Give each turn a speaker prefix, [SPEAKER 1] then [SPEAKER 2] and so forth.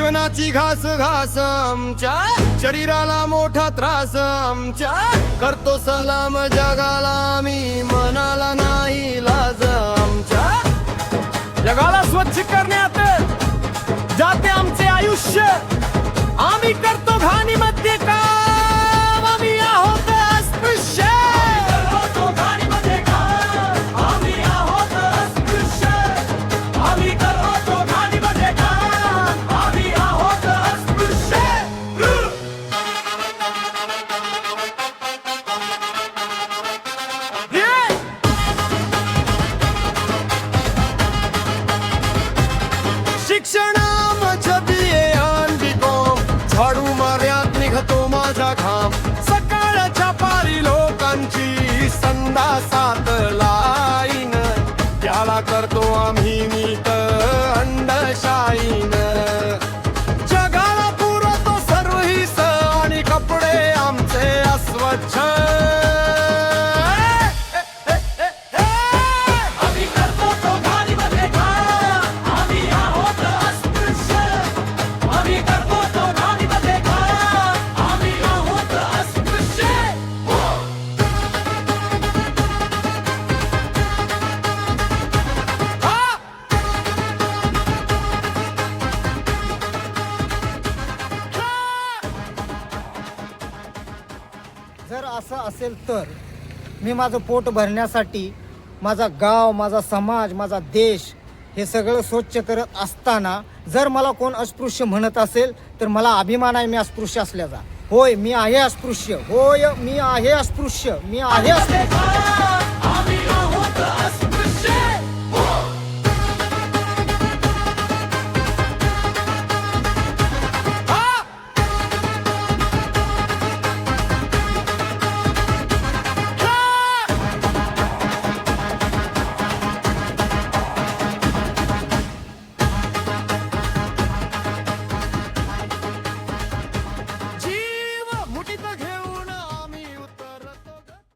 [SPEAKER 1] जीवनाची घास घास आमच्या शरीराला मोठा त्रास आमच्या करतो सलाम जगाला आम्ही मनाला नाही लाज आमच्या जगाला स्वच्छ करण्यात जाते आमचे आयुष्य आम्ही करतो घाणीमध्ये काम आम्ही आहोत अस्पृश्य शिक्षणाम छबिये अनबिकॉम झाडू मार्यात निघतो माझा घाम सकाळच्या पारी लोकांची संडासात लाईन त्याला करतो आम्ही नीट अंडशाईन जगाला पुरवतो सर्व हिस आणि कपडे आमचे अस्वच्छ
[SPEAKER 2] जर असं असेल तर मी माझं पोट भरण्यासाठी माझा गाव माझा समाज माझा देश हे सगळं स्वच्छ करत असताना जर मला कोण अस्पृश्य म्हणत असेल तर मला अभिमान आहे मी अस्पृश्य असल्याचा होय मी आहे अस्पृश्य होय मी आहे अस्पृश्य मी आहे अस्पृश्य